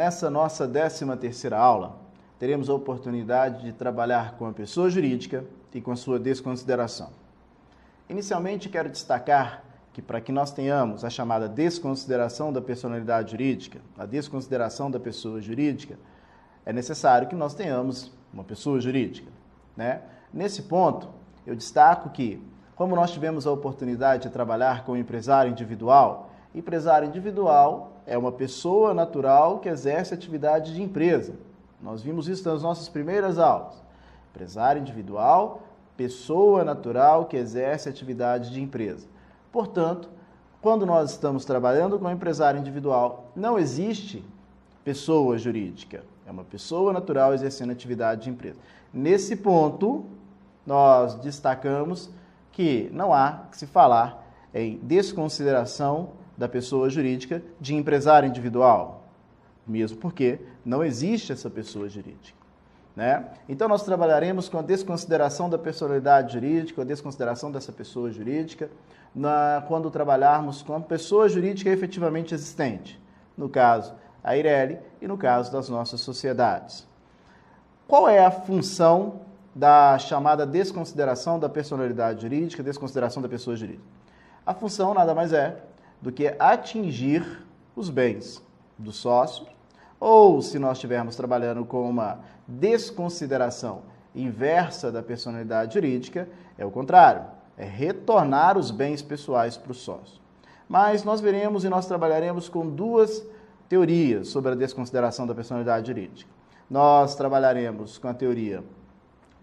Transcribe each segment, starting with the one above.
nessa nossa 13ª aula, teremos a oportunidade de trabalhar com a pessoa jurídica e com a sua desconsideração. Inicialmente, quero destacar que para que nós tenhamos a chamada desconsideração da personalidade jurídica, a desconsideração da pessoa jurídica, é necessário que nós tenhamos uma pessoa jurídica, né? Nesse ponto, eu destaco que, como nós tivemos a oportunidade de trabalhar com o empresário individual é uma pessoa natural que exerce atividade de empresa. Nós vimos isso nas nossas primeiras aulas. Empresário individual, pessoa natural que exerce atividade de empresa. Portanto, quando nós estamos trabalhando com o empresário individual, não existe pessoa jurídica. É uma pessoa natural exercendo atividade de empresa. Nesse ponto, nós destacamos que não há que se falar em desconsideração da pessoa jurídica de empresário individual, mesmo porque não existe essa pessoa jurídica, né? Então, nós trabalharemos com a desconsideração da personalidade jurídica, a desconsideração dessa pessoa jurídica, quando trabalharmos com a pessoa jurídica efetivamente existente, no caso, a Eireli, e no caso das nossas sociedades. Qual é a função da chamada desconsideração da personalidade jurídica, desconsideração da pessoa jurídica? A função nada mais é do que atingir os bens do sócio, ou se nós estivermos trabalhando com uma desconsideração inversa da personalidade jurídica, é o contrário, é retornar os bens pessoais para o sócio. Mas nós veremos e nós trabalharemos com duas teorias sobre a desconsideração da personalidade jurídica. Nós trabalharemos com a teoria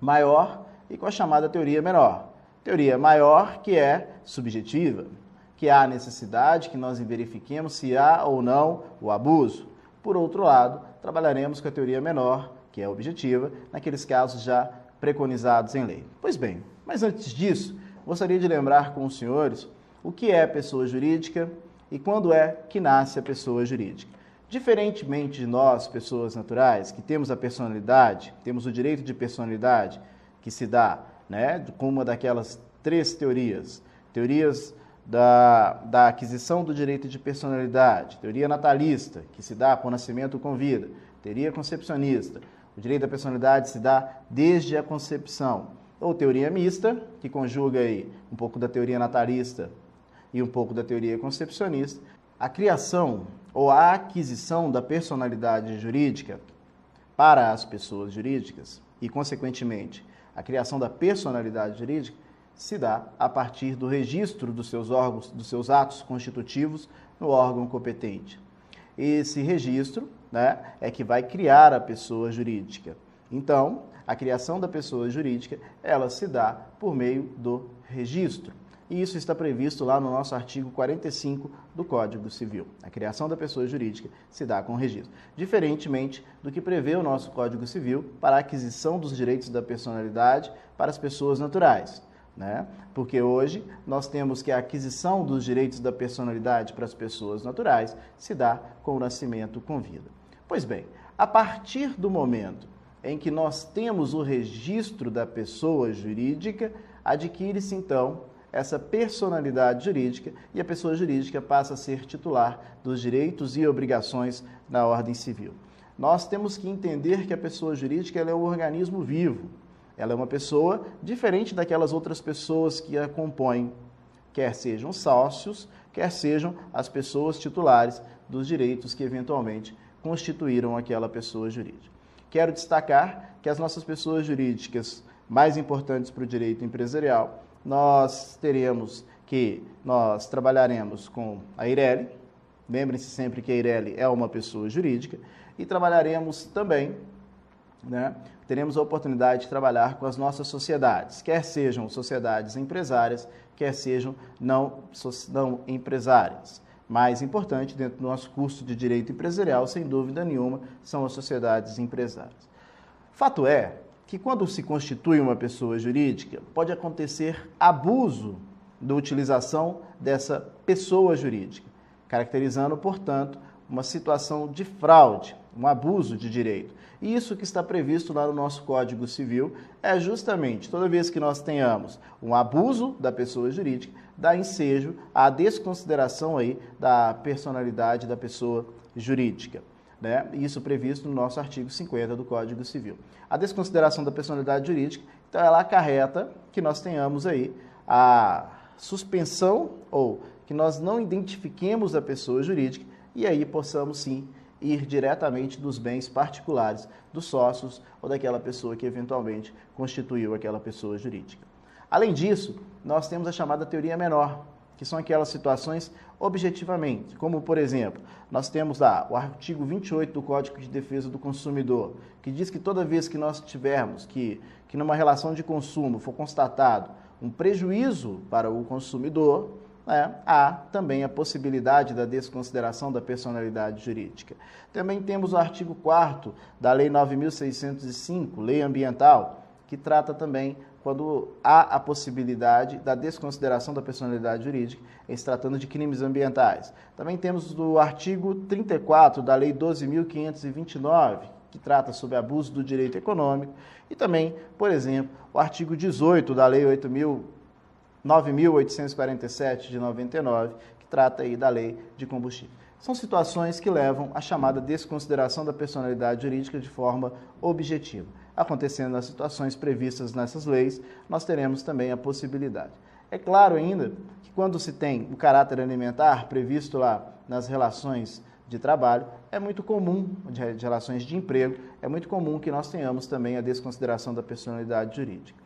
maior e com a chamada teoria menor. Teoria maior, que é subjetiva, que há necessidade que nós verifiquemos se há ou não o abuso. Por outro lado, trabalharemos com a teoria menor, que é objetiva, naqueles casos já preconizados em lei. Pois bem, mas antes disso, gostaria de lembrar com os senhores o que é pessoa jurídica e quando é que nasce a pessoa jurídica. Diferentemente de nós, pessoas naturais, que temos a personalidade, temos o direito de personalidade, que se dá, né, com uma daquelas três teorias da aquisição do direito de personalidade, teoria natalista, que se dá com o nascimento com vida, teoria concepcionista, o direito da personalidade se dá desde a concepção, ou teoria mista, que conjuga aí um pouco da teoria natalista e um pouco da teoria concepcionista. A criação ou a aquisição da personalidade jurídica para as pessoas jurídicas e, consequentemente, a criação da personalidade jurídica se dá a partir do registro dos seus órgãos, dos seus atos constitutivos no órgão competente. Esse registro, né, é que vai criar a pessoa jurídica. Então, a criação da pessoa jurídica, ela se dá por meio do registro. E isso está previsto lá no nosso artigo 45 do Código Civil. A criação da pessoa jurídica se dá com registro. Diferentemente do que prevê o nosso Código Civil para a aquisição dos direitos da personalidade para as pessoas naturais, né? Porque hoje nós temos que a aquisição dos direitos da personalidade para as pessoas naturais se dá com o nascimento com vida. Pois bem, a partir do momento em que nós temos o registro da pessoa jurídica, adquire-se então essa personalidade jurídica e a pessoa jurídica passa a ser titular dos direitos e obrigações da ordem civil. Nós temos que entender que a pessoa jurídica ela é um organismo vivo. Ela é uma pessoa diferente daquelas outras pessoas que a compõem, quer sejam sócios, quer sejam as pessoas titulares dos direitos que eventualmente constituíram aquela pessoa jurídica. Quero destacar que as nossas pessoas jurídicas mais importantes para o direito empresarial, nós trabalharemos com a Eireli, lembrem-se sempre que a Eireli é uma pessoa jurídica, e trabalharemos também, né, teremos a oportunidade de trabalhar com as nossas sociedades, quer sejam sociedades empresárias, quer sejam não empresárias. Mais importante, dentro do nosso curso de Direito Empresarial, sem dúvida nenhuma, são as sociedades empresárias. Fato é que quando se constitui uma pessoa jurídica, pode acontecer abuso da utilização dessa pessoa jurídica, caracterizando, portanto, uma situação de fraude, um abuso de direito. E isso que está previsto lá no nosso Código Civil é justamente toda vez que nós tenhamos um abuso da pessoa jurídica, dá ensejo à desconsideração aí da personalidade da pessoa jurídica. né? Isso previsto no nosso artigo 50 do Código Civil. A desconsideração da personalidade jurídica, então, ela acarreta que nós tenhamos aí a suspensão ou que nós não identifiquemos a pessoa jurídica e aí possamos sim ir diretamente dos bens particulares dos sócios ou daquela pessoa que eventualmente constituiu aquela pessoa jurídica. Além disso, nós temos a chamada teoria menor, que são aquelas situações objetivamente, como por exemplo, nós temos lá o artigo 28 do Código de Defesa do Consumidor, que diz que toda vez que nós tivermos que numa relação de consumo for constatado um prejuízo para o consumidor, né, há também a possibilidade da desconsideração da personalidade jurídica. Também temos o artigo 4º da Lei 9.605, Lei Ambiental, que trata também quando há a possibilidade da desconsideração da personalidade jurídica em se tratando de crimes ambientais. Também temos o artigo 34 da Lei 12.529, que trata sobre abuso do direito econômico, e também, por exemplo, o artigo 18 da Lei 9.847 de 99, que trata aí da Lei de Combustível. São situações que levam à chamada desconsideração da personalidade jurídica de forma objetiva. Acontecendo nas situações previstas nessas leis, nós teremos também a possibilidade. É claro ainda que quando se tem o caráter alimentar previsto lá nas relações de trabalho, é muito comum, de relações de emprego, é muito comum que nós tenhamos também a desconsideração da personalidade jurídica.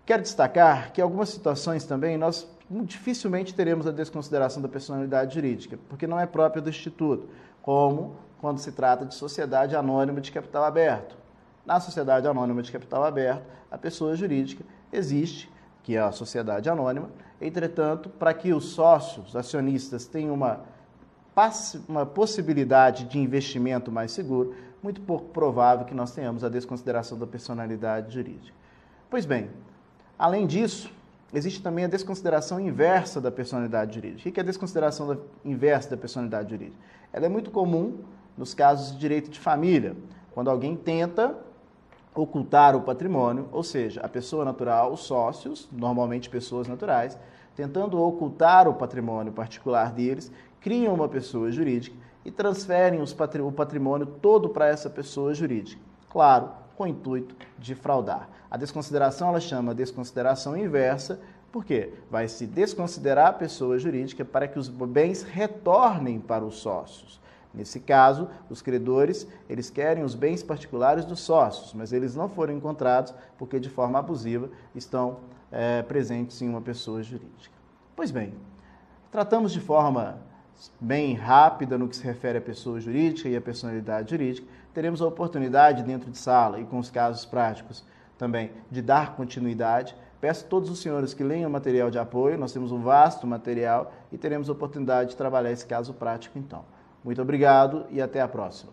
Quero destacar que em algumas situações também nós dificilmente teremos a desconsideração da personalidade jurídica, porque não é própria do Instituto, como quando se trata de sociedade anônima de capital aberto. Na sociedade anônima de capital aberto, a pessoa jurídica existe, que é a sociedade anônima, entretanto, para que os sócios, acionistas, tenham uma possibilidade de investimento mais seguro, muito pouco provável que nós tenhamos a desconsideração da personalidade jurídica. Pois bem, além disso, existe também a desconsideração inversa da personalidade jurídica. O que é a desconsideração inversa da personalidade jurídica? Ela é muito comum nos casos de direito de família, quando alguém tenta ocultar o patrimônio, ou seja, a pessoa natural, os sócios, normalmente pessoas naturais, tentando ocultar o patrimônio particular deles, criam uma pessoa jurídica e transferem o patrimônio todo para essa pessoa jurídica. Claro, com o intuito de fraudar. A desconsideração ela chama desconsideração inversa, porque vai se desconsiderar a pessoa jurídica para que os bens retornem para os sócios. Nesse caso, os credores, eles querem os bens particulares dos sócios, mas eles não foram encontrados porque de forma abusiva estão presentes em uma pessoa jurídica. Pois bem, tratamos de forma bem rápida no que se refere à pessoa jurídica e à personalidade jurídica. Teremos a oportunidade dentro de sala e com os casos práticos também de dar continuidade. Peço a todos os senhores que leiam o material de apoio, nós temos um vasto material e teremos a oportunidade de trabalhar esse caso prático então. Muito obrigado e até a próxima.